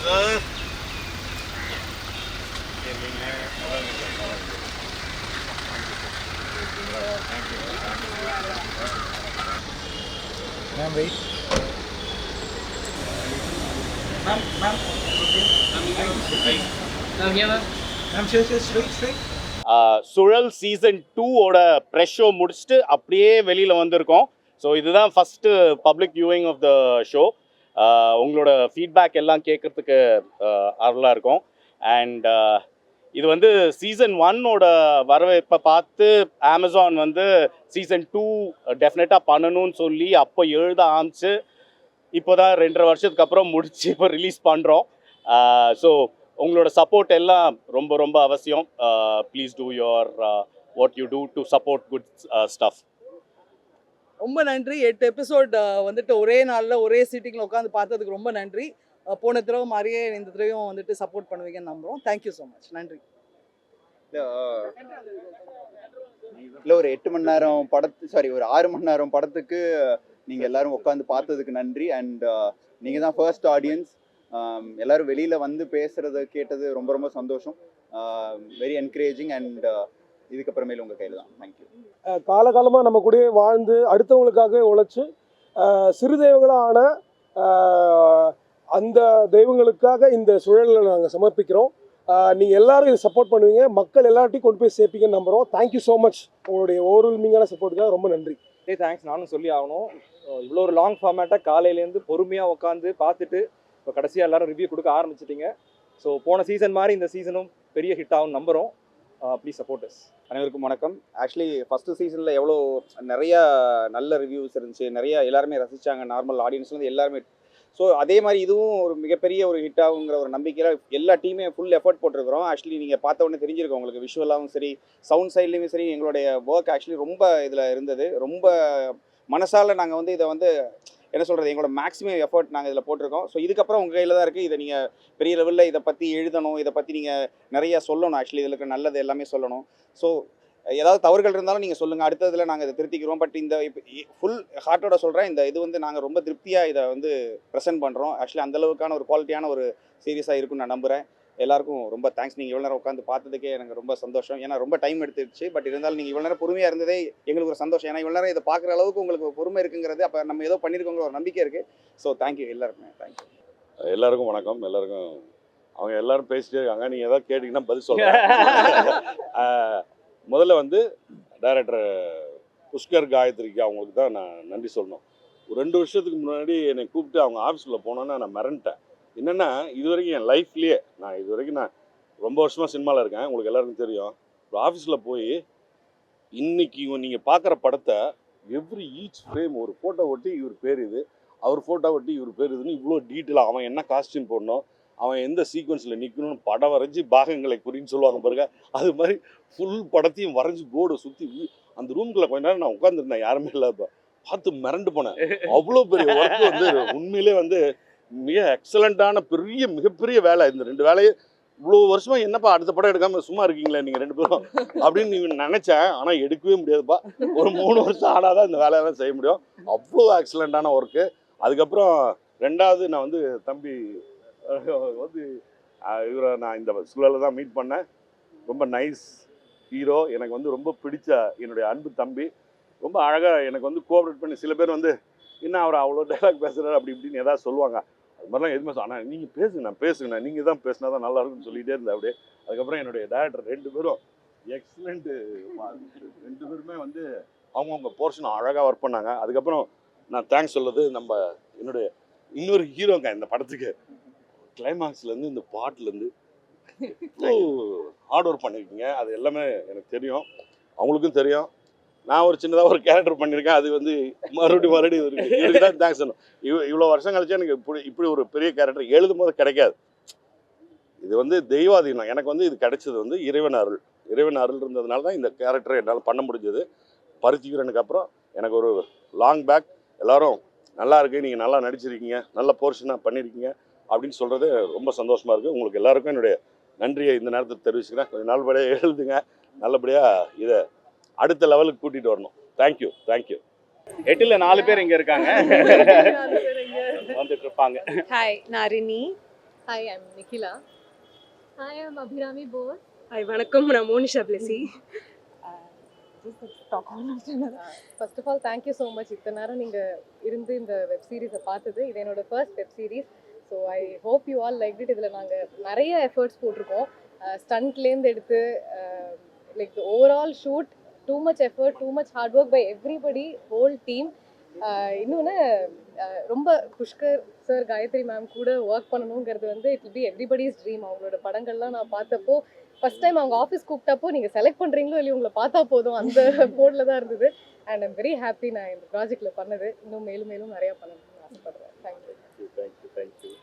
Sir. Ma'am, wait. Ma'am. Ma'am, here, ma'am. Ma'am, straight. Suzhal season 2ஓட press show முடிச்சுட்டு அப்படியே வெளியில் வந்திருக்கோம். ஸோ இதுதான் first public viewing of the show. உங்களோட ஃபீட்பேக் எல்லாம் கேட்குறதுக்கு ஆர்வலாக இருக்கும். அண்ட் இது வந்து சீசன் 1ஓட வரவேற்பை பார்த்து அமேசான் வந்து சீசன் 2 டெஃபினட்டாக பண்ணணும்னு சொல்லி அப்போ எழுத ஆரம்பிச்சு இப்போ தான் 2.5 வருஷத்துக்கு அப்புறம் முடிச்சு இப்போ ரிலீஸ் பண்ணுறோம். ஸோ உங்களோட சப்போர்ட் எல்லாம் ரொம்ப ரொம்ப அவசியம். Please do your what you do to support good stuff. ரொம்ப நன்றி. 8 எபிசோட் வந்துட்டு ஒரே நாளில் ஒரே சீட்டிங்கில் உட்காந்து பார்த்ததுக்கு ரொம்ப நன்றி. போன தடவை மாதிரியே இந்த தடவையும் வந்துட்டு சப்போர்ட் பண்ணுவீங்கன்னு நம்புகிறோம். Thank you so much. நன்றி. இல்லை ஒரு 8 மணி நேரம் ஒரு 6 மணி நேரம் படத்துக்கு நீங்கள் எல்லாரும் உட்காந்து பார்த்ததுக்கு நன்றி. அண்ட் நீங்கள் தான் ஃபர்ஸ்ட் ஆடியன்ஸ். எல்லாரும் வெளியில் வந்து பேசுகிறத கேட்டது ரொம்ப ரொம்ப சந்தோஷம். Very encouraging. அண்ட் இதுக்கப்புறமேல உங்கள் கையில் தான். தேங்க்யூ. காலகாலமாக நம்ம கூட வாழ்ந்து அடுத்தவங்களுக்காக உழைச்சி சிறு தெய்வங்களான அந்த தெய்வங்களுக்காக இந்த சூழலை நாங்கள் சமர்ப்பிக்கிறோம். நீங்கள் எல்லாரும் இதை சப்போர்ட் பண்ணுவீங்க, மக்கள் எல்லார்ட்டையும் கொண்டு போய் சேர்ப்பீங்கன்னு நம்புகிறோம். Thank you so much. உங்களுடைய ஓவர்வெல்மிங்கான சப்போர்ட்டுக்காக ரொம்ப நன்றி. தேங்க்ஸ். நானும் சொல்லி ஆகணும். இவ்வளோ ஒரு லாங் ஃபார்மேட்டாக காலையிலேருந்து பொறுமையாக உட்காந்து பார்த்துட்டு இப்போ கடைசியாக எல்லாரும் ரிவ்யூ கொடுக்க ஆரம்பிச்சிட்டிங்க. ஸோ போன சீசன் மாதிரி இந்த சீசனும் பெரிய ஹிட் ஆகும் நம்புகிறோம். Please support us. அனைவருக்கும் வணக்கம். ஆக்சுவலி ஃபஸ்ட்டு சீசனில் எவ்வளோ நிறைய நல்ல ரிவ்யூஸ் இருந்துச்சு, நிறைய எல்லாருமே ரசித்தாங்க, நார்மல் ஆடியன்ஸ்லேருந்து எல்லாருமே. ஸோ அதே மாதிரி இதுவும் ஒரு மிகப்பெரிய ஒரு ஹிட் ஆகுங்கிற ஒரு நம்பிக்கையில் எல்லா டீமே ஃபுல் எஃபர்ட் போட்டிருக்கிறோம். ஆக்சுவலி நீங்கள் பார்த்த உடனே தெரிஞ்சிருக்கோம் உங்களுக்கு, விஷுவலாகவும் சரி சவுண்ட் சைட்லேயும் சரி எங்களுடைய ஒர்க் ஆக்சுவலி ரொம்ப இதில் இருந்தது. ரொம்ப மனசால் நாங்கள் வந்து இதை வந்து என்ன சொல்கிறது, எங்களோட மேக்ஸிமம் எஃபர்ட் நாங்கள் இதில் போட்டிருக்கோம். ஸோ இதுக்கப்புறம் உங்கள் கையில் தான் இருக்குது. இதை நீங்கள் பெரிய லெவலில் இதை பற்றி எழுதணும், இதை பற்றி நீங்கள் நிறையா சொல்லணும். ஆக்சுவலி இதில் இருக்க நல்லது எல்லாமே சொல்லணும். ஸோ ஏதாவது தவறுகள் இருந்தாலும் நீங்கள் சொல்லுங்கள், அடுத்ததில் நாங்கள் இதை திருத்திக்கிறோம். பட் இந்த இப்போ ஃபுல் ஹார்ட்டோட சொல்கிறேன், இந்த இது வந்து நாங்கள் ரொம்ப திருப்தியாக இதை வந்து ப்ரெசென்ட் பண்ணுறோம். ஆக்சுவலி அந்தளவுக்கான ஒரு குவாலிட்டியான ஒரு சீரியஸாக இருக்குன்னு நான் நம்புகிறேன். எல்லாருக்கும் ரொம்ப தேங்க்ஸ். நீங்கள் இவ்வளோ நேரம் உட்காந்து பார்த்ததுக்கே எனக்கு ரொம்ப சந்தோஷம். ஏன்னா ரொம்ப டைம் எடுத்துருச்சு. பட் இருந்தாலும் நீங்கள் இவ்வளோ நேரம் பொறுமையாக இருந்ததே எங்களுக்கு ஒரு சந்தோஷம். ஏன்னா இவ்வளோ நேரம் இதை பார்க்குற அளவுக்கு உங்களுக்கு பொறுமை இருக்குங்கிறது அப்போ நம்ம ஏதோ பண்ணியிருக்கோங்கிற ஒரு நம்பிக்கை இருக்குது. ஸோ தேங்க்யூ எல்லாருக்குமே. தேங்க்யூ. எல்லாருக்கும் வணக்கம். எல்லாருக்கும் அவங்க எல்லாரும் பேசிட்டே இருக்காங்க, நீங்கள் எதாவது கேட்டிங்கன்னா பதில் சொல்கிறேன். முதல்ல வந்து டைரக்டர் புஷ்கர் காயத்ரிக்கு அவங்களுக்கு தான் நான் நன்றி சொல்லணும். ஒரு 2 வருஷத்துக்கு முன்னாடி என்னை கூப்பிட்டு அவங்க ஆஃபீஸில் போனோன்னா நான் மிரண்டேன். என்னென்னா இது வரைக்கும் என் லைஃப்லேயே நான் ரொம்ப வருஷமாக சினிமாவில் இருக்கேன், உங்களுக்கு எல்லாருக்கும் தெரியும். ஒரு ஆஃபீஸில் போய் இன்றைக்கி நீங்கள் பார்க்குற படத்தை எவ்ரி ஈச் ஃப்ரேம் ஒரு ஃபோட்டோ ஒட்டி இவர் பேர் இது, அவர் ஃபோட்டோ ஒட்டி இவர் பேர் இதுன்னு இவ்வளோ டீட்டெயிலாக அவன் என்ன காஸ்டியூம் போடணும், அவன் எந்த சீக்வன்ஸில் நிற்கணும்னு படம் வரைஞ்சி பாகங்களை குறின்னு சொல்லுவாங்க பாருங்க, அது மாதிரி ஃபுல் படத்தையும் வரைஞ்சி போர்டை சுற்றி அந்த ரூம்குள்ளே கொஞ்ச நேரம் நான் உட்காந்துருந்தேன், யாருமே இல்லை. இப்போ பார்த்து மிரண்டு போனேன். அவ்வளோ பெரிய ஒர்க்கு வந்து உண்மையிலே வந்து மிக எக்ஸலண்ட்டான மிகப்பெரிய வேலை. இந்த 2 வேலையை இவ்வளோ வருஷமாக என்னப்பா அடுத்த படம் எடுக்காமல் சும்மா இருக்கீங்களே நீங்கள் 2 பேரும் அப்படின்னு நீங்கள் நினச்சேன். ஆனால் எடுக்கவே முடியாதுப்பா. ஒரு 3 வருஷம் ஆனால் தான் இந்த வேலையெல்லாம் செய்ய முடியும். அவ்வளோ எக்ஸலண்ட்டான ஒர்க்கு. அதுக்கப்புறம் 2வது நான் வந்து தம்பி வந்து இவரை நான் இந்த ஸ்கூலில் தான் மீட் பண்ணேன். ரொம்ப நைஸ் ஹீரோ. எனக்கு வந்து ரொம்ப பிடிச்ச என்னுடைய அன்பு தம்பி. ரொம்ப அழகாக எனக்கு வந்து கோஆப்ரேட் பண்ணி, சில பேர் வந்து என்ன அவர் அவ்வளோ டைலாக் பேசுகிறார் அப்படி இப்படின்னு எதாவது சொல்லுவாங்க. அது மாதிரிலாம் எதுவுமே ஆனால் நீங்கள் பேசுங்கண்ணா நீங்கள் தான் பேசினா தான் நல்லா இருக்குன்னு சொல்லிகிட்டே இருந்தேன் அப்படியே. அதுக்கப்புறம் என்னுடைய டைரக்டர் 2 பேரும் எக்ஸலண்ட்டு. 2 பேருமே வந்து அவங்கவுங்க போர்ஷன் அழகாக ஒர்க் பண்ணாங்க. அதுக்கப்புறம் நான் தேங்க்ஸ் சொல்லுறது என்னுடைய இன்னொரு ஹீரோங்க இந்த படத்துக்கு. கிளைமாக்ஸ்லேருந்து இந்த பாட்டிலேருந்து ஹார்ட் ஒர்க் பண்ணியிருக்கீங்க. அது எல்லாமே எனக்கு தெரியும், அவங்களுக்கும் தெரியும். நான் ஒரு சின்னதாக ஒரு கேரக்டர் பண்ணியிருக்கேன், அது வந்து மறுபடியும் இவருக்கு தான் தேங்க்ஸ் சொல்லணும். இவ்வளோ வருஷம் கழிச்சு எனக்கு இப்படி ஒரு பெரிய கேரக்டர் எழுதும் போது கிடைக்காது. இது வந்து தெய்வாதீனம். எனக்கு வந்து இது கிடைச்சது வந்து இறைவன் அருள் இருந்ததுனால தான் இந்த கேரக்டரை என்னால் பண்ண முடிஞ்சது. பருத்திக்கிறனுக்கு அப்புறம் எனக்கு ஒரு லாங் பேக். எல்லோரும் நல்லா இருக்குது, நீங்கள் நல்லா நடிச்சிருக்கீங்க, நல்ல போர்ஷனாக பண்ணியிருக்கீங்க அப்படின்னு சொல்கிறது ரொம்ப சந்தோஷமாக இருக்குது. உங்களுக்கு எல்லாருக்கும் என்னுடைய நன்றியை இந்த நேரத்தில் தெரிவிச்சுக்கிறேன். கொஞ்சம் நல்லபடியாக எழுதுங்க, நல்லபடியாக இதை அடுத்த லெவலுக்கு கூட்டிகிட்டு வரணும். தேங்க்யூ. 8ல் 4 பேர் இங்கே இருக்காங்க, வந்துட்டு இருப்பாங்க. ஹாய், நான் ரினி. Hi, I'm Nikhila. Hi, I'm Abhirami Bose. Hi, வணக்கம். நான் Monisha Blessy. First of all, thank you so much. இத்தனை நேரம் நீங்கள் இருந்து இந்த வெப் சீரிஸை பார்த்தது. இது என்னோட first web series. So I hope you all like it. இதில் நாங்கள் நிறைய எஃபர்ட்ஸ் போட்டிருக்கோம். ஸ்டண்ட்லேருந்து எடுத்து like the overall shoot, too much effort, too much hard work by everybody, whole team. இன்னொன்று ரொம்ப புஷ்கர் சார், காயத்ரி மேம் கூட ஒர்க் பண்ணணுங்கிறது வந்து it will be everybody's dream. அவங்களோட படங்கள்லாம் நான் பார்த்தப்போ ஃபஸ்ட் டைம் அவங்க ஆஃபீஸ் கூப்பிட்டப்போ நீங்கள் செலக்ட் பண்ணுறீங்களோ இல்லையோ உங்களை பார்த்தா போதும் அந்த போர்டில் தான் இருந்தது. அண்ட் ஐம் வெரி ஹாப்பி நான் இந்த ப்ராஜெக்டில் பண்ணது. இன்னும் மேலும் மேலும் நிறையா பண்ணணும்னு ஆசைப்படுறேன். தேங்க்யூ.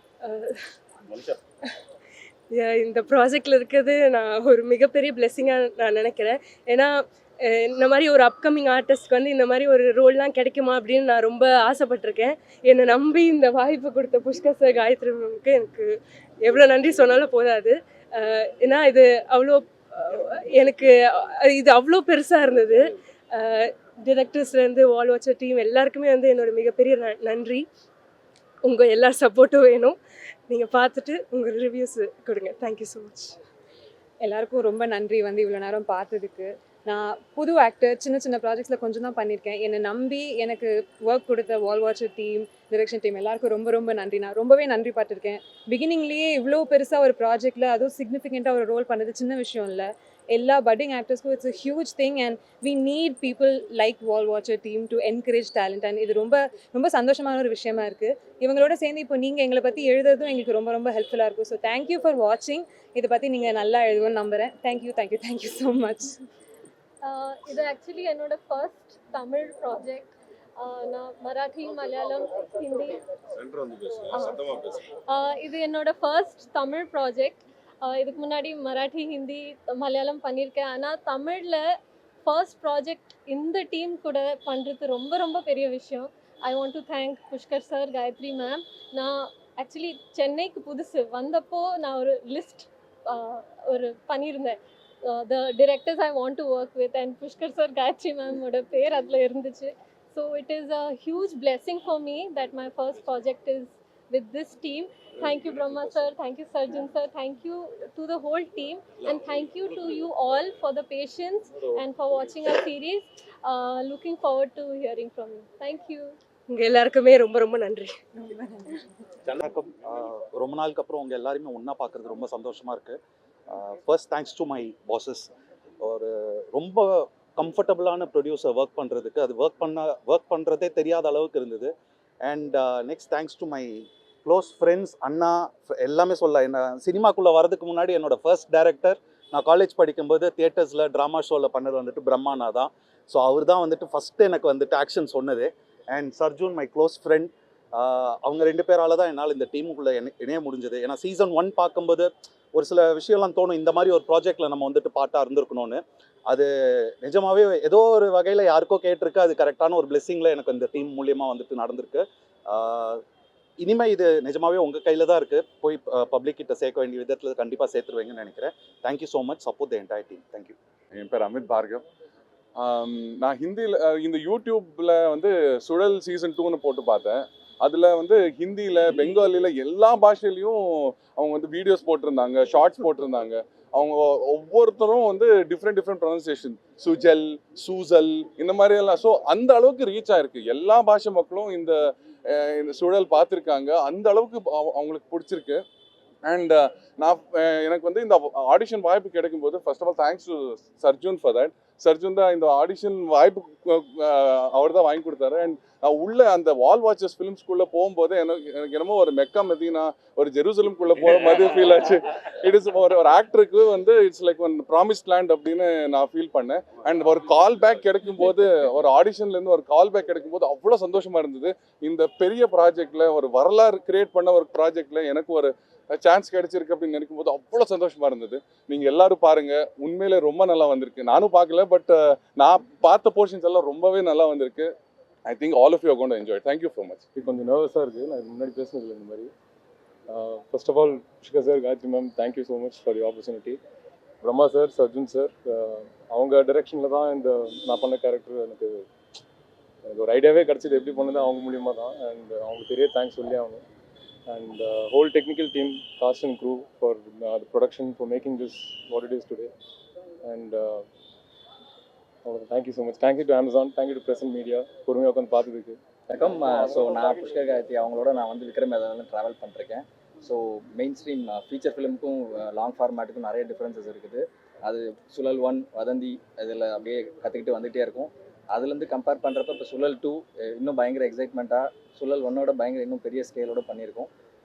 இந்த ப்ராஜெக்டில் இருக்கிறது நான் ஒரு மிகப்பெரிய பிளெஸ்ஸிங்காக நான் நினைக்கிறேன். ஏன்னா இந்த மாதிரி ஒரு அப்கமிங் ஆர்டிஸ்ட்க்கு வந்து இந்த மாதிரி ஒரு ரோல்லாம் கிடைக்குமா அப்படின்னு நான் ரொம்ப ஆசைப்பட்டிருக்கேன். என்னை நம்பி இந்த வாய்ப்பு கொடுத்த புஷ்கர் சார், காயத்ரி மேமுக்கு எனக்கு எவ்வளோ நன்றி சொன்னாலும் போதாது. ஏன்னா இது அவ்வளோ எனக்கு இது அவ்வளோ பெருசாக இருந்தது. டிரெக்டர்ஸ்லேருந்து வால் வாட்சர் டீம் எல்லாருக்குமே வந்து என்னோட மிகப்பெரிய நன்றி. உங்கள் எல்லார் சப்போர்ட்டும் வேணும். நீங்கள் பார்த்துட்டு உங்கள் ரிவ்யூஸ் கொடுங்க. Thank you so much. எல்லாருக்கும் ரொம்ப நன்றி வந்து இவ்வளோ நேரம் பார்த்ததுக்கு. நான் புது ஆக்டர், சின்ன சின்ன ப்ராஜெக்ட்ஸில் கொஞ்சம் தான் பண்ணியிருக்கேன். என்னை நம்பி எனக்கு ஒர்க் கொடுத்த வால் வாட்சர் டீம், டிரெக்ஷன் டீம் எல்லாருக்கும் ரொம்ப ரொம்ப நன்றி. நான் ரொம்பவே நன்றி பார்த்துருக்கேன். பிகினிங்லேயே இவ்வளோ பெருசாக ஒரு ப்ராஜெக்டில் அதுவும் சிக்னிஃபிகண்ட்டாக ஒரு ரோல் பண்ணது சின்ன விஷயம் இல்லை. எல்லா பட்டிங் ஆக்டர்ஸ்க்கும் it's a huge thing and we need people like wall watcher team to encourage talent. And இது ரொம்ப ரொம்ப சந்தோஷமான ஒரு விஷயமா இருக்குது. இவங்களோட சேர்ந்து இப்போ நீங்கள் எங்களை பற்றி எழுதுறதும் எங்களுக்கு ரொம்ப ரொம்ப ஹெல்ப்ஃபுல்லாக இருக்கும். ஸோ தேங்க்யூ ஃபார் வாட்சிங். இதை பற்றி நீங்கள் நல்லா எழுதுவோன்னு நம்புகிறேன். Thank you so much. இது ஆக்சுவலி என்னோட ஃபர்ஸ்ட் தமிழ் ப்ராஜெக்ட். நான் மராட்டி, மலையாளம், ஹிந்தி, இது என்னோட ஃபர்ஸ்ட் தமிழ் ப்ராஜெக்ட். இதுக்கு முன்னாடி மராட்டி, ஹிந்தி, மலையாளம் பண்ணியிருக்கேன். ஆனால் தமிழில் ஃபர்ஸ்ட் ப்ராஜெக்ட் இந்த டீம் கூட பண்ணுறது ரொம்ப ரொம்ப பெரிய விஷயம். I want to thank Pushkar sir, Gayathri ma'am. நான் ஆக்சுவலி சென்னைக்கு புதுசு வந்தப்போ நான் ஒரு லிஸ்ட் ஒரு பண்ணியிருந்தேன், the directors I want to work with, and Pushkar sir, Gayatri ma'am oda per adla irundichu. So it is a huge blessing for me that my first project is with this team. Thank you Brahma sir, thank you Sarjan sir, thank you to the whole team, and thank you to you all for the patience and for watching our series. Looking forward to hearing from you. Thank you. உங்கள் எல்லாருக்குமே ரொம்ப ரொம்ப நன்றி. வணக்கம். ரொம்ப நாளுக்கு அப்புறம் உங்கள் எல்லாருமே ஒன்றா பார்க்குறது ரொம்ப சந்தோஷமாக இருக்குது. First thanks to my bosses. ஒரு ரொம்ப கம்ஃபர்டபுளான ப்ரொடியூசர் ஒர்க் பண்ணுறதுக்கு, அது ஒர்க் பண்ணுறதே தெரியாத அளவுக்கு இருந்தது. And next thanks to my close friends, அண்ணா எல்லாமே சொல்ல. என்ன சினிமாக்குள்ளே வரதுக்கு முன்னாடி என்னோடய ஃபர்ஸ்ட் டைரக்டர் நான் காலேஜ் படிக்கும்போது தியேட்டர்ஸில் ட்ராமா ஷோவில் பண்ணது வந்துட்டு பிரம்மானா தான். ஸோ அவர் தான் வந்துட்டு ஃபஸ்ட்டு எனக்கு வந்துட்டு ஆக்ஷன் சொன்னது. And Sarjun my close friend. அவங்க 2 பேரால் தான் என்னால் இந்த டீமுக்குள்ளே இணைய முடிஞ்சது. ஏன்னா சீசன் 1 பார்க்கும்போது ஒரு சில விஷயம்லாம் தோணும், இந்த மாதிரி ஒரு ப்ராஜெக்டில் நம்ம வந்துட்டு பாட்டாக இருந்திருக்கணும்னு. அது நிஜமாகவே ஏதோ ஒரு வகையில் யாருக்கோ கேட்டிருக்கு. அது கரெக்டான ஒரு பிளெஸ்ஸிங்கில் எனக்கு இந்த டீம் மூலியமாக வந்துட்டு நடந்திருக்கு. இனிமேல் இது நிஜமாகவே உங்கள் கையில் தான் இருக்குது. போய் பப்ளிக் கிட்ட சேர்க்க வேண்டிய விதத்தில் கண்டிப்பாக சேர்த்துருவீங்கன்னு நினைக்கிறேன். Thank you so much, support the entire team. Thank you. என் பேர் அமித் பார்கவ். நான் ஹிந்தியில் இந்த யூடியூப்பில் வந்து சுழல் சீசன் 2ன்னு போட்டு பார்த்தேன். அதில் வந்து ஹிந்தியில், பெங்காலியில் எல்லா பாஷையிலையும் அவங்க வந்து வீடியோஸ் போட்டிருந்தாங்க, ஷார்ட்ஸ் போட்டிருந்தாங்க. அவங்க ஒவ்வொருத்தரும் வந்து டிஃப்ரெண்ட் ப்ரொனன்சியேஷன், சுஜல், சூசல், இந்த மாதிரியெல்லாம். ஸோ அந்த அளவுக்கு ரீச் ஆகிருக்கு. எல்லா பாஷை மக்களும் இந்த சுழல் பார்த்துருக்காங்க. அந்த அளவுக்கு அவங்களுக்கு பிடிச்சிருக்கு. அண்ட் எனக்கு வந்து இந்த ஆடிஷன் வாய்ப்பு கிடைக்கும்போது first of all thanks to Sarjun for that. Sarjun தான் இந்த ஆடிஷன் வாய்ப்பு அவர் தான் வாங்கி கொடுத்தாரு. அண்ட் நான் உள்ள அந்த வால் வாட்சர்ஸ் ஃபிலிம்ஸ்குள்ளே போகும்போது எனக்கு என்னமோ ஒரு மெக்கா மெதீனா, ஒரு ஜெருசலம்குள்ளே போகிற மாதிரி ஃபீல் ஆச்சு. இட் இஸ் ஒரு ஆக்டருக்கு வந்து it's like one promised land அப்படின்னு நான் ஃபீல் பண்ணேன். அண்ட் ஒரு கால் பேக் கிடைக்கும்போது, ஒரு ஆடிஷன்லேருந்து ஒரு கால் பேக் கிடைக்கும்போது அவ்வளோ சந்தோஷமாக இருந்தது. இந்த பெரிய ப்ராஜெக்டில், ஒரு வரலாறு கிரியேட் பண்ண ஒரு ப்ராஜெக்டில் எனக்கு ஒரு சான்ஸ் கிடைச்சிருக்கு அப்படின்னு நினைக்கும் போது அவ்வளோ சந்தோஷமாக இருந்தது. நீங்கள் எல்லாரும் பாருங்கள், உண்மையிலே ரொம்ப நல்லா வந்திருக்கு. நானும் பார்க்கல, பட் நான் பார்த்த போர்ஷன்ஸ் எல்லாம் ரொம்பவே நல்லா வந்திருக்கு. I think all of you are going to enjoy. Thank you so much. கொஞ்சம் நர்வஸாக இருக்குது. நான் முன்னாடி பேசுனதில்லை இந்த மாதிரி. First of all Pushkar sir, Gayathri ma'am, thank you so much for the opportunity. Brahma sir, Sarjun sir, அவங்க டைரெக்ஷனில் தான் இந்த நான் பண்ண கேரக்டர் எனக்கு ஒரு ஐடியாவே கிடச்சிது. எப்படி பண்ணது அவங்க மூலியமாக தான். அண்ட் அவங்களுக்கு பெரிய தேங்க்ஸ் சொல்லி ஆகணும். and the whole technical team, cast and crew for the production, for making this what it is today. And thank you so much. Thank you to Amazon, thank you to Present Media. பொறுமையாக உட்காந்து பார்த்ததுக்கு. வணக்கம். So நான் புஷ்கர் காயத்ரி அவங்களோட நான் வந்து விக்ரம் வேதாவில் travel பண்ணிருக்கேன். ஸோ மெயின் ஸ்ட்ரீம் ஃபீச்சர் ஃபிலிமுக்கும் லாங் ஃபார்மேட்டுக்கும் நிறைய டிஃப்ரென்சஸ் இருக்குது. அது சுழல் 1 வதந்தி இதில் அப்படியே கற்றுக்கிட்டு வந்துகிட்டே இருக்கும். அதுலேருந்து கம்பேர் பண்ணுறப்ப இப்போ சுழல் 2 இன்னும் பயங்கர எக்ஸைட்மெண்ட்டாக, சுழல் 1ஓட பயங்கர இன்னும் பெரிய ஸ்கேலோட பண்ணியிருக்கோம்.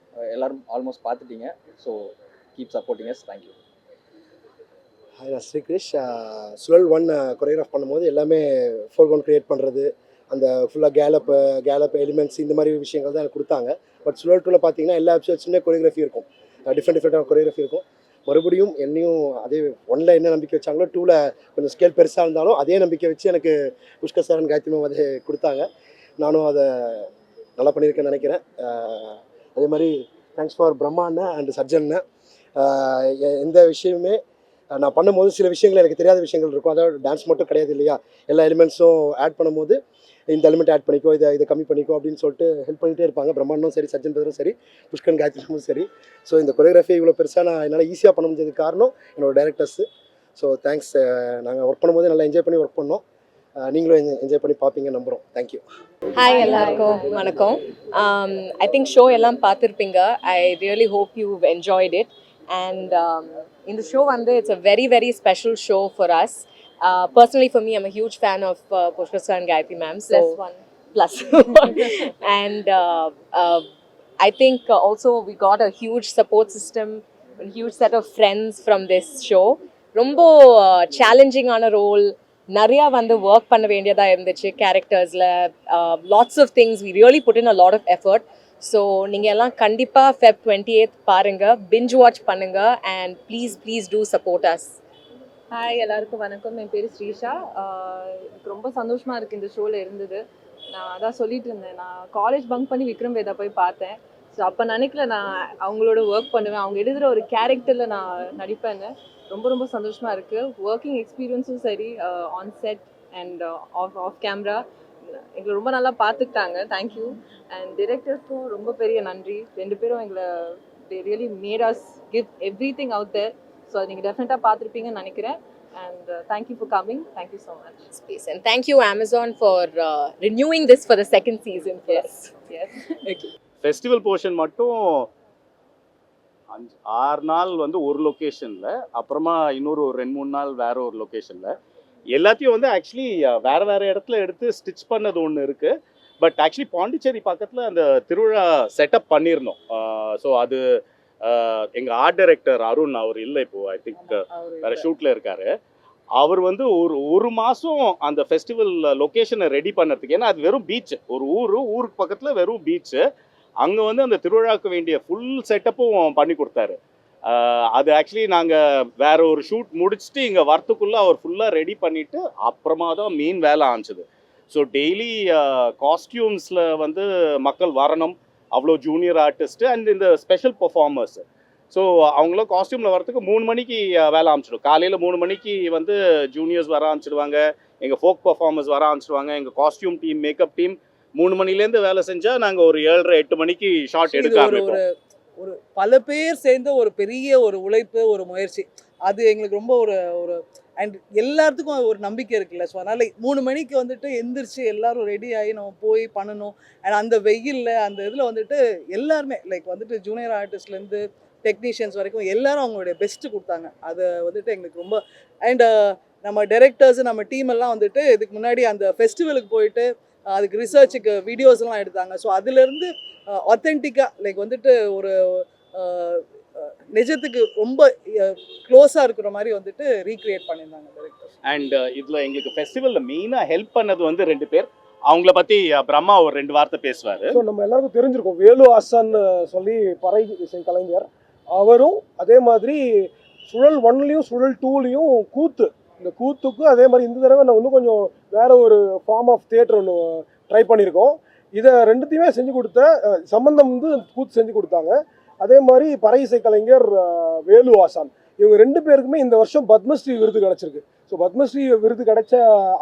எல்லோரும் ஆல்மோஸ்ட் பார்த்துட்டீங்க. So keep supporting us. Thank you. Hi, நான் ஸ்ரீகிருஷ். சுழல் 1 கொரியோகிராஃப் பண்ணும்போது எல்லாமே ஃபோர்க்ரவுண்ட் க்ரியேட் பண்ணுறது, அந்த ஃபுல்லாக கேலப் எலிமெண்ட்ஸ் இந்த மாதிரி விஷயங்கள் தான் எனக்கு கொடுத்தாங்க. பட் சுழல் 2ல் பார்த்தீங்கன்னா எல்லா எபிசோட்ஸுமே கொரியோகிராஃபி இருக்கும், டிஃப்ரெண்ட்டான கொரியோகிராஃபி இருக்கும். மறுபடியும் என்னையும் அதே 1ல் என்ன நம்பிக்கை வச்சாங்களோ 2ல் கொஞ்சம் ஸ்கேல் பெருசாக இருந்தாலும் அதே நம்பிக்கை வச்சு எனக்கு புஷ்கர் சார் காயத்ரி மேம் அதை கொடுத்தாங்க. நானும் அதை நல்லா பண்ணியிருக்கேன்னு நினைக்கிறேன். அதே மாதிரி தேங்க்ஸ் ஃபார் பிரம்மா அண்ணன் அண்ட் சர்ஜன் அண்ணன். எந்த விஷயமுமே நான் பண்ணும்போது சில விஷயங்கள் எனக்கு தெரியாத விஷயங்கள் இருக்கும். அதாவது டான்ஸ் மட்டும் கிடையாது இல்லையா, எல்லா எலிமெண்ட்ஸும் ஆட் பண்ணும்போது இந்த எலிமெண்ட் ஆட் பண்ணிக்கோ, இதை கம்மி பண்ணிக்கோ அப்படின்னு சொல்லிட்டு ஹெல்ப் பண்ணிகிட்டே இருப்பாங்க. பிரம்மாண்டும் சரி, சஜ்ஜன் பிரதரும் சரி, புஷ்கர் காயத்ரியும் சரி. ஸோ இந்த கொரியோகிராஃபி இவ்வளோ பெருசாக நான் என்னால் ஈஸியாக பண்ண முடிஞ்சதுக்கு காரணம் என்னோடய டேரக்டர்ஸு. So thanks. நாங்கள் ஒர்க் பண்ணும்போது நல்லா என்ஜாய் பண்ணி ஒர்க் பண்ணோம். நீங்களும் என்ஜாய் பண்ணி பார்ப்பீங்க நம்புகிறோம். தேங்க்யூ. ஹாய் எல்லாருக்கும் வணக்கம். ஐ திங்க் ஷோ எல்லாம் பார்த்துருப்பீங்க. I really hope you enjoyed it. And இந்த ஷோ வந்து it's a very very special show for us. Personally, for me, I'm a huge fan of Pushkar sir and Gayatri ma'am. So plus one. And I think also we got a huge support system, a huge set of friends from this show. Rombo challenging on a role. Nariya vandu work panna vendiyada irundichu characters la. Lots of things we really put in a lot of effort. So நீங்க எல்லாம் கண்டிப்பா Feb 28th பாருங்க, binge watch பண்ணுங்க, and please do support us. Hi எல்லாருக்கும் வணக்கம். என் பேர் ஸ்ரீஷா. எனக்கு ரொம்ப சந்தோஷமாக இருக்குது இந்த ஷோவில் இருந்தது. நான் அதான் சொல்லிட்டு இருந்தேன், நான் காலேஜ் பங்க் பண்ணி விக்ரம் வேதா போய் பார்த்தேன். ஸோ அப்போ நினைக்கல நான் அவங்களோட ஒர்க் பண்ணுவேன், அவங்க எழுதுகிற ஒரு கேரக்டரில் நான் நடிப்பேன்னு. ரொம்ப சந்தோஷமாக இருக்குது. ஒர்க்கிங் எக்ஸ்பீரியன்ஸும் சரி, on set and half camera எங்களை ரொம்ப நல்லா பார்த்துக்கிட்டாங்க. தேங்க்யூ. அண்ட் டிரெக்டர்ஸ்க்கும் ரொம்ப பெரிய நன்றி. 2 பேரும் எங்களை they really made us give everything out there. So நீங்கள் டெஃபினட்டாக பார்த்துருப்பீங்கன்னு நினைக்கிறேன். And thank you for coming. Thank you so much. Space. And thank you Amazon for renewing this for the second season. Yes. Okay. Festival portion மட்டும் 6 நாள் வந்து ஒரு லொக்கேஷனில், அப்புறமா இன்னொரு 2-3 நாள் வேற ஒரு லொக்கேஷனில். எல்லாத்தையும் வந்து ஆக்சுவலி வேறு இடத்துல எடுத்து ஸ்டிச் பண்ணது ஒன்று இருக்குது. பட் ஆக்சுவலி பாண்டிச்சேரி பக்கத்தில் அந்த திருவிழா செட்டப் பண்ணியிருந்தோம். ஸோ அது எங்கள் ஆர்ட் டைரக்டர் அருண், அவர் இல்லை இப்போது, ஐ திங்க் வேறு ஷூட்டில் இருக்கார். அவர் வந்து ஒரு மாதம் அந்த ஃபெஸ்டிவல் லொக்கேஷனை ரெடி பண்ணுறதுக்கு, ஏன்னா அது வெறும் பீச், ஒரு ஊருக்கு பக்கத்தில் வெறும் பீச்சு, அங்கே வந்து அந்த திருவிழாவுக்கு வேண்டிய ஃபுல் செட்டப்பும் பண்ணி கொடுத்தாரு. அது ஆக்சுவலி நாங்கள் வேற ஒரு ஷூட் முடிச்சுட்டு இங்கே வரத்துக்குள்ளே அவர் ஃபுல்லாக ரெடி பண்ணிவிட்டு அப்புறமா தான் மெயின் வேலை ஆரம்பிச்சது. ஸோ டெய்லி காஸ்டியூம்ஸில் வந்து மக்கள் வரணும், அவ்வளோ ஜூனியர் ஆர்டிஸ்ட்டு அண்ட் இந்த ஸ்பெஷல் பர்ஃபார்மர்ஸ். ஸோ அவங்களும் காஸ்டியூமில் வரத்துக்கு 3 மணிக்கு வேலை ஆரம்பிச்சிடும். காலையில் 3 மணிக்கு வந்து ஜூனியர்ஸ் வர ஆரம்பிச்சிடுவாங்க, எங்கள் ஃபோக் பர்ஃபார்மர்ஸ் வர ஆரம்பிச்சிடுவாங்க, எங்கள் காஸ்டியூம் டீம், மேக்கப் டீம் 3 மணிலேருந்து வேலை செஞ்சால் நாங்கள் ஒரு 7:30-8 மணிக்கு ஷார்ட் எடுக்க ஆரம்பிப்போம். ஒரு பல பேர் சேர்ந்த ஒரு பெரிய ஒரு உழைப்பு, ஒரு முயற்சி. அது எங்களுக்கு ரொம்ப ஒரு அண்ட் எல்லாத்துக்கும் ஒரு நம்பிக்கை இருக்குல்ல. ஸோ அதனால் 3 மணிக்கு வந்துட்டு எந்திரிச்சு எல்லாரும் ரெடி ஆகி நம்ம போய் பண்ணணும். அண்ட் அந்த வெயிலில் அந்த இதில் வந்துட்டு எல்லாருமே லைக் வந்துட்டு ஜூனியர் ஆர்டிஸ்ட்லேருந்து டெக்னீஷியன்ஸ் வரைக்கும் எல்லாரும் அவங்களுடைய பெஸ்ட்டு கொடுத்தாங்க. அது வந்துட்டு எங்களுக்கு ரொம்ப அண்ட் நம்ம டைரக்டர்ஸ், நம்ம டீம் எல்லாம் வந்துட்டு இதுக்கு முன்னாடி அந்த ஃபெஸ்டிவலுக்கு போயிட்டு அதுக்கு ரிசர்ச்சுக்கு வீடியோஸ்லாம் எடுத்தாங்க. ஸோ அதுலேருந்து ஆத்தென்டிக்காக லைக் வந்துட்டு ஒரு நிஜத்துக்கு ரொம்ப க்ளோஸாக இருக்கிற மாதிரி வந்துட்டு ரீக்ரியேட் பண்ணியிருந்தாங்க டைரக்டர்ஸ். அண்ட் இதில் எங்களுக்கு ஃபெஸ்டிவலில் மெயினாக ஹெல்ப் பண்ணது வந்து 2 பேர். அவங்கள பற்றி பிரம்மா ஒரு 2 வார்த்தை பேசுவார். ஸோ நம்ம எல்லாருக்கும் தெரிஞ்சிருக்கோம், வேலு ஆசான் சொல்லி பறை இசை கலைஞர். அவரும் அதே மாதிரி சுழல் 1லையும் சுழல் 2லையும் கூத்து, இந்த கூத்துக்கு அதே மாதிரி இந்த தடவை நான் இன்னும் கொஞ்சம் வேற ஒரு ஃபார்ம் ஆஃப் தியேட்டர் ஒன்று ட்ரை பண்ணியிருக்கோம். இதை 2த்தையுமே செஞ்சு கொடுத்த சம்பந்தம் வந்து கூத்து செஞ்சு கொடுத்தாங்க. அதே மாதிரி பறை இசை கலைஞர் வேலு ஆசான், இவங்க 2 பேருக்குமே இந்த வருஷம் பத்மஸ்ரீ விருது கிடச்சிருக்கு. ஸோ பத்மஸ்ரீ விருது கிடைச்ச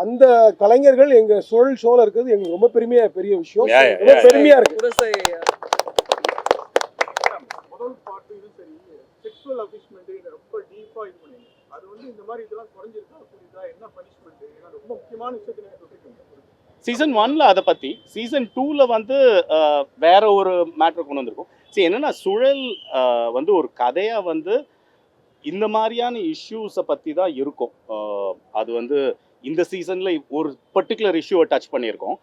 அந்த கலைஞர்கள் எங்கள் சுழல் ஷோவில் இருக்கிறது எங்களுக்கு ரொம்ப பெரிய விஷயம், ரொம்ப பெருமையாக இருக்குது. இதுவும் சரி செக்ஷுவல் அபியூஸ்மெண்ட் இதை ரொம்ப டீப்பாக இது பண்ணீங்க. அது வந்து இந்த மாதிரி இதெல்லாம் குறைஞ்சிருக்கா புரியுதா? என்ன பனிஷ்மெண்ட்? ஏன்னா ரொம்ப முக்கியமான விஷயத்தை நீங்கள் சொல்லியிருக்கீங்க. சீசன் 1ல் அதை பற்றி, சீசன் 2ல் வந்து வேற ஒரு மேட்ரு கொண்டு வந்திருக்கும். சரி, என்னென்னா சுழல் வந்து ஒரு கதையாக வந்து இந்த மாதிரியான இஷ்யூஸை பற்றி தான் இருக்கும். அது வந்து இந்த சீசனில் ஒரு பர்டிகுலர் இஷ்யூவை டச் பண்ணியிருக்கோம்.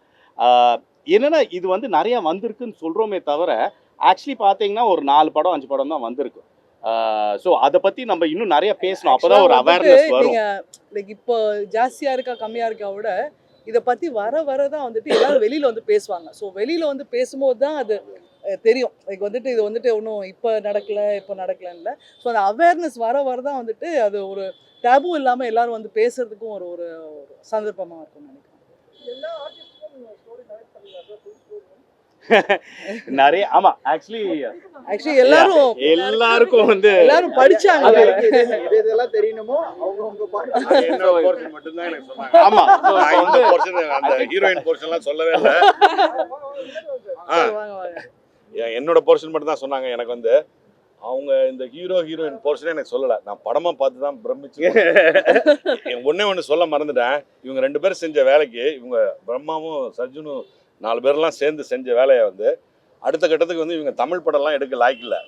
என்னென்னா இது வந்து நிறையா வந்திருக்குன்னு சொல்கிறோமே தவிர ஆக்சுவலி பார்த்தீங்கன்னா ஒரு 4 படம் 5 படம் தான் வந்திருக்கு. ஸோ அதை பற்றி நம்ம இன்னும் நிறைய பேசணும், அப்போ தான் ஒரு அவேர்னஸ் வரும். லைக் இப்போ ஜாஸ்தியாக இருக்கா கம்மியாக இருக்கா விட இதை பற்றி வர தான் வந்துட்டு எல்லாரும் வெளியில் வந்து பேசுவாங்க. ஸோ வெளியில் வந்து பேசும்போது தான் அது தெரியும். லைக் வந்துட்டு இது வந்துட்டு ஒன்றும் இப்போ நடக்கலன்னு. ஸோ அந்த அவேர்னஸ் வர தான் வந்துட்டு அது ஒரு டேபு இல்லாமல் எல்லாரும் வந்து பேசுறதுக்கும் ஒரு ஒரு சந்தர்ப்பமாக இருக்கும்னு நினைக்கிறேன். எல்லா ஆர்டிஸ்டுக்கும் ஸ்டோரி கனெக்ட் பண்ணிடலாம். நிறைய ஆமா ஆக்சுவலி எல்லாருக்கும் வந்து எல்லாரும் படிச்சாங்க. இதெல்லாம் தெரியணுமோ அவங்க போர்ஷன் மட்டும் தான் எனக்கு சொன்னாங்க. ஆமா இந்த போர்ஷன் அந்த ஹீரோயின் போர்ஷன்லாம் சொல்லவே இல்லை. என்னோட போர்ஷன் மட்டும் தான் சொன்னாங்க. எனக்கு வந்து அவங்க இந்த ஹீரோயின் போர்ஷனே எனக்கு சொல்லலை. நான் படமா பார்த்து தான் பிரமிச்சு ஒன்று சொல்ல மறந்துட்டேன். இவங்க 2 பேரும் செஞ்ச வேலைக்கு இவங்க பிரம்மாவும் சர்ஜுனும் 4 பேர்லாம் சேர்ந்து செஞ்ச வேலையை வந்து அடுத்த கட்டத்துக்கு வந்து இவங்க தமிழ் படம்லாம் எடுக்க லாய்க்கு இல்லை,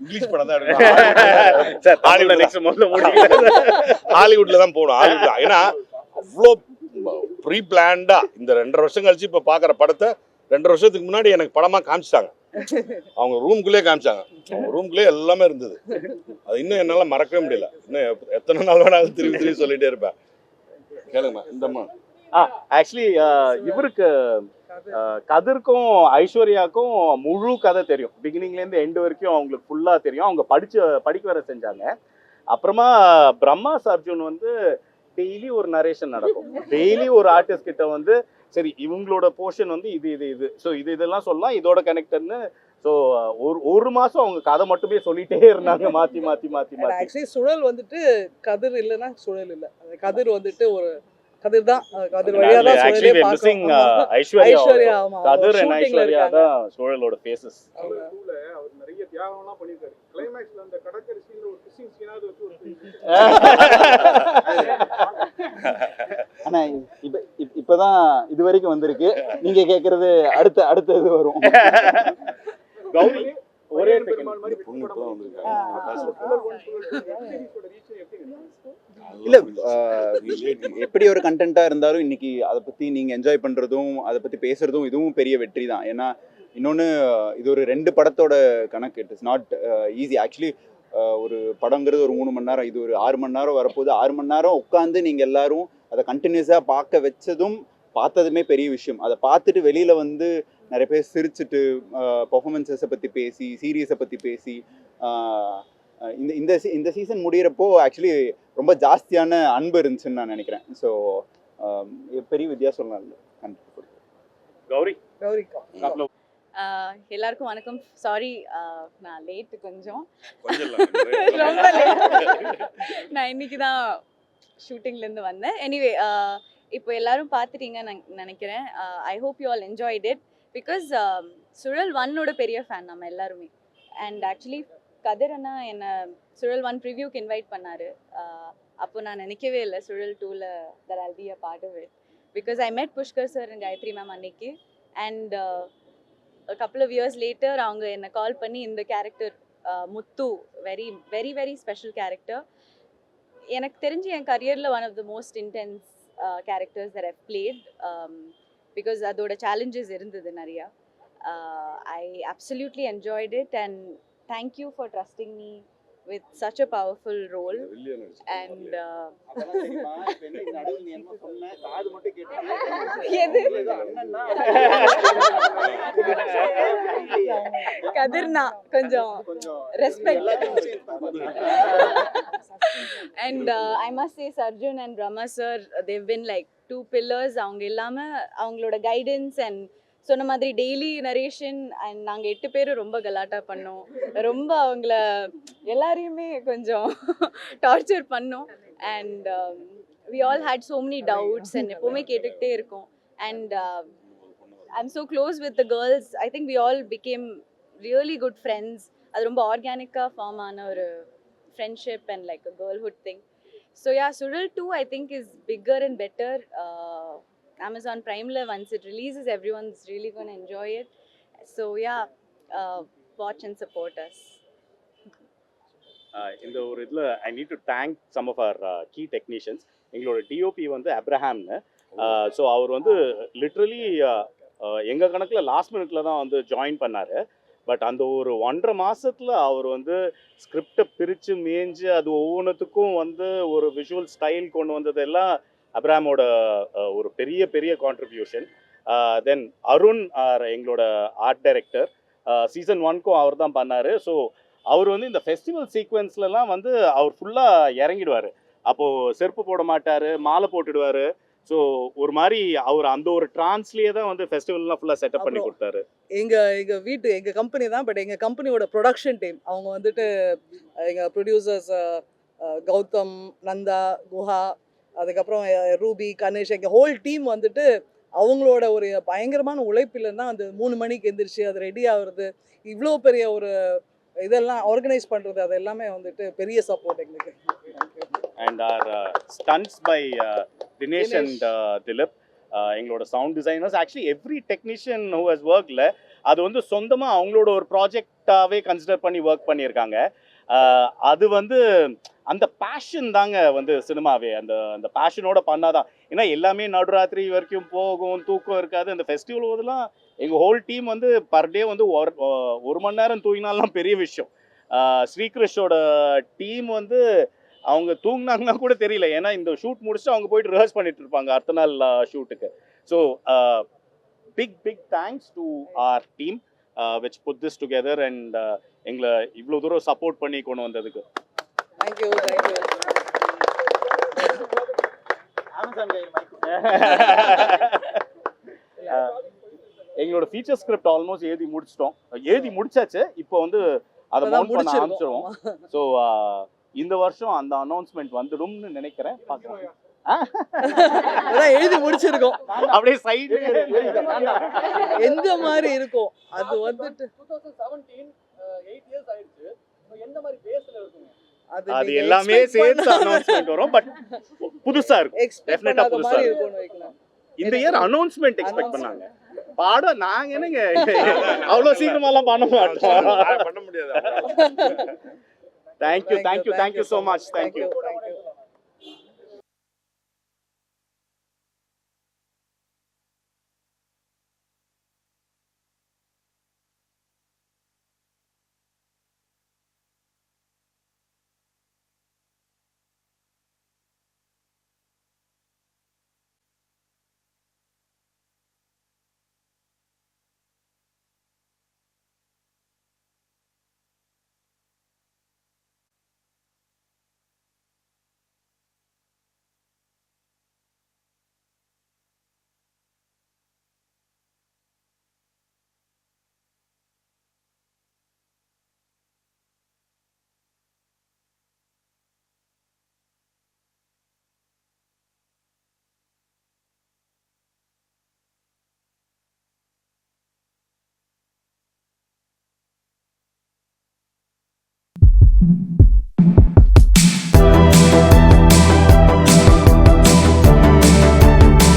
இங்கிலீஷ் படம் தான் எடுக்கணும். ஹாலிவுட்ல தான் போகணும். ஹாலிவுட் ஏன்னா அவ்வளோ ப்ரீ பிளான்டா இந்த 2.5 வருஷம் கழிச்சு இப்போ பார்க்குற படத்தை 2.5 வருஷத்துக்கு முன்னாடி எனக்கு படமாக காமிச்சிட்டாங்க. அவங்க ரூம்குள்ளேயே காமிச்சாங்க. அவங்க ரூம்குள்ளேயே எல்லாமே இருந்தது. அது இன்னும் என்னால் மறக்கவே முடியல. இன்னும் எத்தனை நாள் வேணாலும் திரும்பி சொல்லிட்டே இருப்பேன். கேளுங்கம்மா. இந்தம்மா ஆக்சுவலி இவருக்கு கதிர்க்கும் ஐஸ்வர்யாவுக்கும் முழு கதை தெரியும். பிகினிங்லேருந்து எண்டு வரைக்கும் அவங்களுக்கு ஃபுல்லாக தெரியும். அவங்க படிக்க வர செஞ்சாங்க. அப்புறமா பிரம்மா அர்ஜுன் வந்து டெய்லி ஒரு நரேஷன் நடக்கும். டெய்லி ஒரு ஆர்டிஸ்ட் கிட்ட வந்து சரி இவங்களோட போர்ஷன் வந்து இது ஸோ இதெல்லாம் சொல்லலாம், இதோட கனெக்டட்னு. ஸோ ஒரு மாதம் அவங்க கதை மட்டுமே சொல்லிட்டே இருந்தாங்க மாற்றி ஆக்சுவலி சுழல் வந்துட்டு கதிர் இல்லைன்னா சுழல் இல்லை. அந்த கதிர் வந்துட்டு ஒரு கதிர் தான். கதிர் வழியா தான் சுழலே பார்க்கணும். ஐஸ்வர்யா ஆமா, கதிர் and ஐஸ்வர்யா தான் சுழலோட ஃபேஸஸ். அவர் நிறைய தியாகம்லாம் பண்ணியிருக்காரு. கிளைமேக்ஸ்ல அந்த கடற்கரை சீன்ல ஒரு கிசிங் சீனாவது வச்சு ஒரு ஆனா இப்பதான் இது வரைக்கும் வந்திருக்கு. நீங்க கேக்குறது அடுத்த இது வரும். கௌரி ஒரே இல்ல எப்படி ஒரு கண்டென்ட்டா இருந்தாலும் இன்னைக்கு அதை பத்தி நீங்க என்ஜாய் பண்றதும் அதை பத்தி பேசுறதும் இதுவும் பெரிய வெற்றி தான். ஏன்னா இன்னொன்று இது ஒரு 2 படத்தோட கணக்கு. It is not easy actually. ஒரு படங்கிறது ஒரு 3 மணி நேரம், இது ஒரு 6 மணி நேரம் வரப்போகுது. 6 மணி நேரம் உட்காந்து நீங்கள் எல்லாரும் அதை கண்டினியூஸாக பார்க்க வச்சதும் பார்த்ததுமே பெரிய விஷயம். அதை பார்த்துட்டு வெளியில் வந்து நிறைய பேர் சிரிச்சுட்டு பர்ஃபார்மன்ஸஸை பற்றி பேசி சீரியஸை பற்றி பேசி இந்த சீசன் முடிகிறப்போ ஆக்சுவலி ரொம்ப ஜாஸ்தியான அன்பு இருந்துச்சுன்னு நான் நினைக்கிறேன். ஸோ பெரிய வித்தியாசம் இல்லை. கௌரி எல்லாருக்கும் வணக்கம். சாரி நான் லேட்டு கொஞ்சம் ரொம்ப நான் இன்னைக்கு தான் ஷூட்டிங்லேருந்து வந்தேன். எனிவே இப்போ எல்லாரும் பார்த்துட்டீங்கன்னு நினைக்கிறேன். ஐ hope you all enjoyed it because சுழல் 1ஓட பெரிய ஃபேன் நம்ம எல்லாருமே. அண்ட் ஆக்சுவலி கதிர் அண்ணா என்னை சுழல் 1 ப்ரிவியூக்கு இன்வைட் பண்ணார். அப்போ நான் நினைக்கவே இல்லை சுழல் 2ல that I'll be a part of it because I met Pushkar sir and Gayathri ma'am அன்னைக்கு. And a couple of years later அவங்க என்னை கால் பண்ணி இந்த character Muthu very very very special character. எனக்கு தெரிஞ்சு என் கரியரில் one of the most intense characters that I've played because அதோட சேலஞ்சஸ் இருந்தது நிறையா. I absolutely enjoyed it and thank you for trusting me with such a powerful role. And kadirna konjam respect. And I must say Sarjun and Brahma sir, they've been like 2 pillars. avanga illama avangaloda guidance and சொன்ன மாதிரி daily narration. And நாங்கள் 8 பேர் ரொம்ப கலாட்டா பண்ணோம். ரொம்ப அவங்கள எல்லாரையுமே கொஞ்சம் டார்ச்சர் பண்ணோம். And we all had so many doubts and எப்போவுமே கேட்டுக்கிட்டே இருக்கோம். And I am so close with the girls. I think we all became really good friends. அது ரொம்ப ஆர்கானிக்காக ஃபார்ம் ஆன ஒரு friendship and like a girlhood thing. So yeah, Suzhal 2 I think is bigger and better. Amazon Prime once it releases, everyone's really going to enjoy it. So yeah, watch and support us. இந்த ஒரு இதில் I need to thank some of our key technicians. எங்களோட DOP வந்து அப்ரஹாம்னு. So அவர் வந்து literally எங்கள் கணக்கில் last மினிட்ல தான் வந்து ஜாயின் பண்ணார். பட் அந்த ஒரு 1.5 மாதத்தில் அவர் வந்து ஸ்கிரிப்டை பிரித்து மேய்ஞ்சு அது ஒவ்வொன்றுத்துக்கும் வந்து ஒரு விஷுவல் ஸ்டைல் கொண்டு வந்ததெல்லாம் அப்ரஹாமோட ஒரு பெரிய பெரிய கான்ட்ரிபியூஷன். தென் அருண் எங்களோட ஆர்ட் டைரக்டர், சீசன் 1க்கும் அவர் தான் பண்ணார். ஸோ அவர் வந்து இந்த ஃபெஸ்டிவல் சீக்வன்ஸ்லலாம் வந்து அவர் ஃபுல்லாக இறங்கிடுவார். அப்போது செருப்பு போட மாட்டார், மாலை போட்டுடுவார். ஸோ ஒரு மாதிரி அவர் அந்த ஒரு ட்ரான்ஸ்லேயே தான் வந்து ஃபெஸ்டிவல்லாம் ஃபுல்லாக செட்டப் பண்ணி கொடுத்தாரு. எங்கள் கம்பெனி தான், பட் எங்கள் கம்பெனியோட ப்ரொடக்ஷன் டீம் அவங்க வந்துட்டு எங்கள் ப்ரொடியூசர்ஸ் கௌதம், நந்தா, குஹா, அதுக்கப்புறம் ரூபி, கணேஷ், எங்கள் ஹோல் டீம் வந்துட்டு அவங்களோட ஒரு பயங்கரமான உழைப்பில் தான் அந்த 3 மணிக்கு எந்திரிச்சு அது ரெடி ஆகுறது, இவ்வளோ பெரிய ஒரு இதெல்லாம் ஆர்கனைஸ் பண்ணுறது, அது எல்லாமே வந்துட்டு பெரிய சப்போர்ட் எங்களுக்கு. And our stunts by Dinesh and Dileep, எங்களோட sound designers. Actually every technician who has ஒர்க்ல அது வந்து சொந்தமாக அவங்களோட ஒரு ப்ராஜெக்டாகவே கன்சிடர் பண்ணி ஒர்க் பண்ணியிருக்காங்க. அது வந்து அந்த பேஷன் தாங்க வந்து சினிமாவே. அந்த அந்த பேஷனோட பண்ணாதான். ஏன்னா எல்லாமே நடுராத்திரி வரைக்கும் போகும், தூக்கம் இருக்காது. அந்த ஃபெஸ்டிவல் போதெல்லாம் எங்கள் ஹோல் டீம் வந்து பர் டே வந்து 1 மணி நேரம் தூங்கினாலாம் பெரிய விஷயம். ஸ்ரீகிருஷோட டீம் வந்து அவங்க தூங்கினாங்கன்னா கூட தெரியல. ஏன்னா இந்த ஷூட் முடிச்சுட்டு அவங்க போயிட்டு ரிஹர்ஸ் பண்ணிட்டு இருப்பாங்க அடுத்த நாள் ஷூட்டுக்கு. So big thanks to our team which put this together and எங்களை இவ்வளோ தூரம் சப்போர்ட் பண்ணி கொண்டு வந்ததுக்கு. தேங்க்யூ. எங்களோட ஃபீச்சர் ஸ்கிரிப்ட் ஆல்மோஸ்ட் எழுதி முடிச்சாச்சு. இப்போ வந்து அதை மவுண்ட் பண்ண ஆரம்பிச்சிருவோம். ஸோ இந்த வருஷம் அந்த அனௌன்ஸ்மெண்ட் வந்துடும்னு நினைக்கிறேன். பார்க்கலாம். எழுதி முடிச்சிருக்கோம். அப்படியே சைடு எந்த மாதிரி இருக்கும் அது வந்துட்டு 2017 8 இயர்ஸ் ஆயிடுச்சு. எந்த மாதிரி பேஸ்ல இருக்கும் அது எல்லாமே சேர்த்து அனௌன்ஸ்மெண்ட் வரும். பட் புதுசா இருக்கும். டெஃபினட்டா புதுசா இருக்கும். இந்த இயர் அனௌன்ஸ்மெண்ட் எக்ஸ்பெக்ட் பண்ணாங்க. பாடம் நாங்க என்னங்க அவ்வளவு சீக்கிரமாலாம் பண்ண மாட்டோம். பண்ண முடியாது. Thank you so much. Thank you. Thank you.